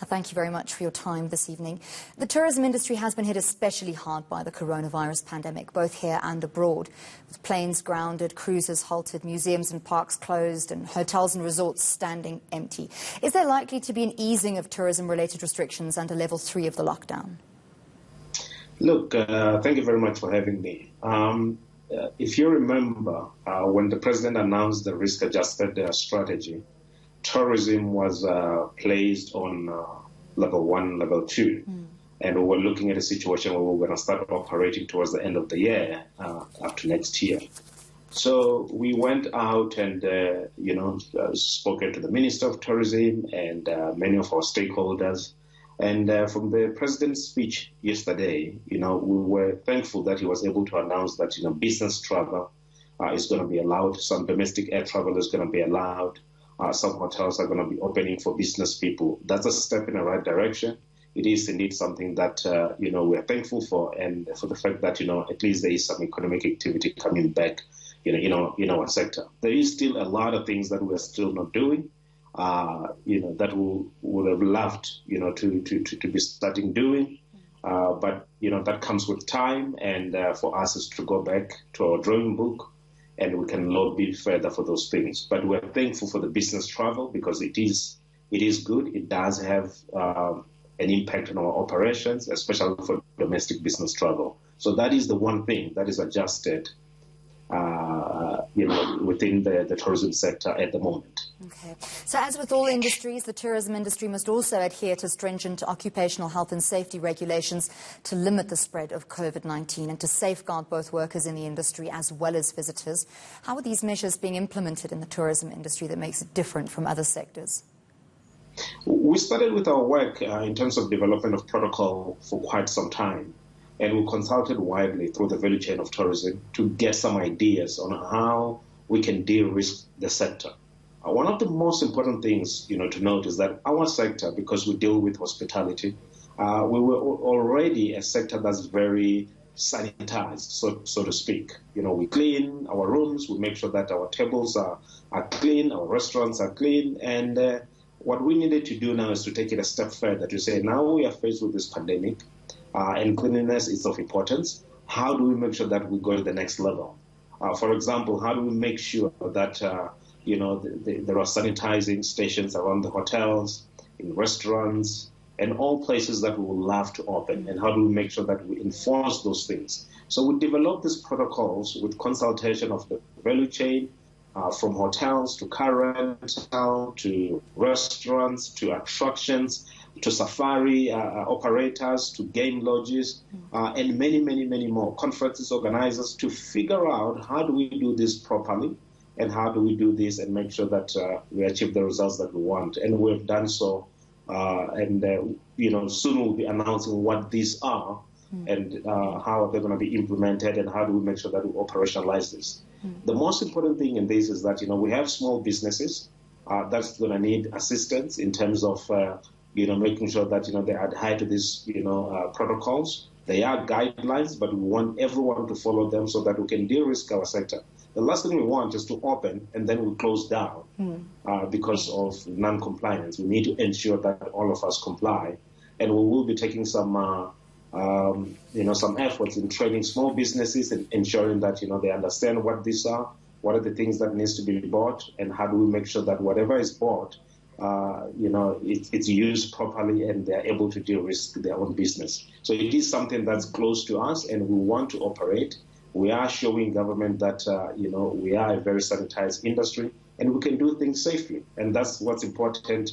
Thank you very much for your time this evening. The tourism industry has been hit especially hard by the coronavirus pandemic, both here and abroad, with planes grounded, cruises halted, museums and parks closed, and hotels and resorts standing empty. Is there likely to be an easing of tourism-related restrictions under level 3 of the lockdown? Look, thank you very much for having me. If you remember, when the president announced the risk-adjusted strategy, tourism was placed on level 1, level 2. And we were looking at a situation where we were going to start operating towards the end of the year, up to next year. So we went out and, spoken to the Minister of Tourism and many of our stakeholders. And from the president's speech yesterday, we were thankful that he was able to announce that, business travel is going to be allowed. Some domestic air travel is going to be allowed. Some hotels are going to be opening for business people. That's a step in the right direction. It is indeed something that, we're thankful for, and for the fact that, at least there is some economic activity coming back, in our sector. There is still a lot of things that we're still not doing. That we would have loved, to be starting doing. But, that comes with time, and for us is to go back to our drawing book, and we can lobby further for those things. But we're thankful for the business travel because it is good. It does have an impact on our operations, especially for domestic business travel. So that is the one thing that is adjusted within the tourism sector at the moment. Okay. So as with all industries, the tourism industry must also adhere to stringent occupational health and safety regulations to limit the spread of COVID-19 and to safeguard both workers in the industry as well as visitors. How are these measures being implemented in the tourism industry that makes it different from other sectors? We started with our work in terms of development of protocol for quite some time. And we consulted widely through the value chain of tourism to get some ideas on how we can de-risk the sector. One of the most important things, to note is that our sector, because we deal with hospitality, we were already a sector that's very sanitized, so to speak. We clean our rooms, we make sure that our tables are clean, our restaurants are clean, and what we needed to do now is to take it a step further to say, now we are faced with this pandemic, and cleanliness is of importance. How do we make sure that we go to the next level? For example, how do we make sure that there are sanitizing stations around the hotels, in restaurants, and all places that we would love to open? And how do we make sure that we enforce those things? So we developed these protocols with consultation of the value chain, from hotels to car rental, to restaurants, to attractions, to safari operators, to game lodges, and many, many, many more conferences organizers to figure out how do we do this properly and how do we do this and make sure that we achieve the results that we want. And we've done so, and soon we'll be announcing what these are and how they're going to be implemented and how do we make sure that we operationalize this. The most important thing in this is that, we have small businesses that's going to need assistance in terms of, making sure that, they adhere to these, protocols. They are guidelines, but we want everyone to follow them so that we can de-risk our sector. The last thing we want is to open and then we close down because of non-compliance. We need to ensure that all of us comply, and we will be taking some some efforts in training small businesses and ensuring that, they understand what these are, what are the things that needs to be bought, and how do we make sure that whatever is bought, it's used properly and they're able to de-risk their own business. So it is something that's close to us and we want to operate. We are showing government that, we are a very sanitized industry and we can do things safely. And that's what's important,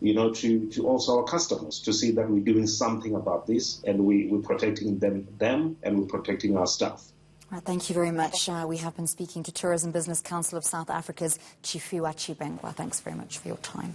to also our customers, to see that we're doing something about this and we're protecting them and we're protecting our staff. Right, thank you very much. We have been speaking to Tourism Business Council of South Africa's Tshifhiwa Tshibengwa. Thanks very much for your time.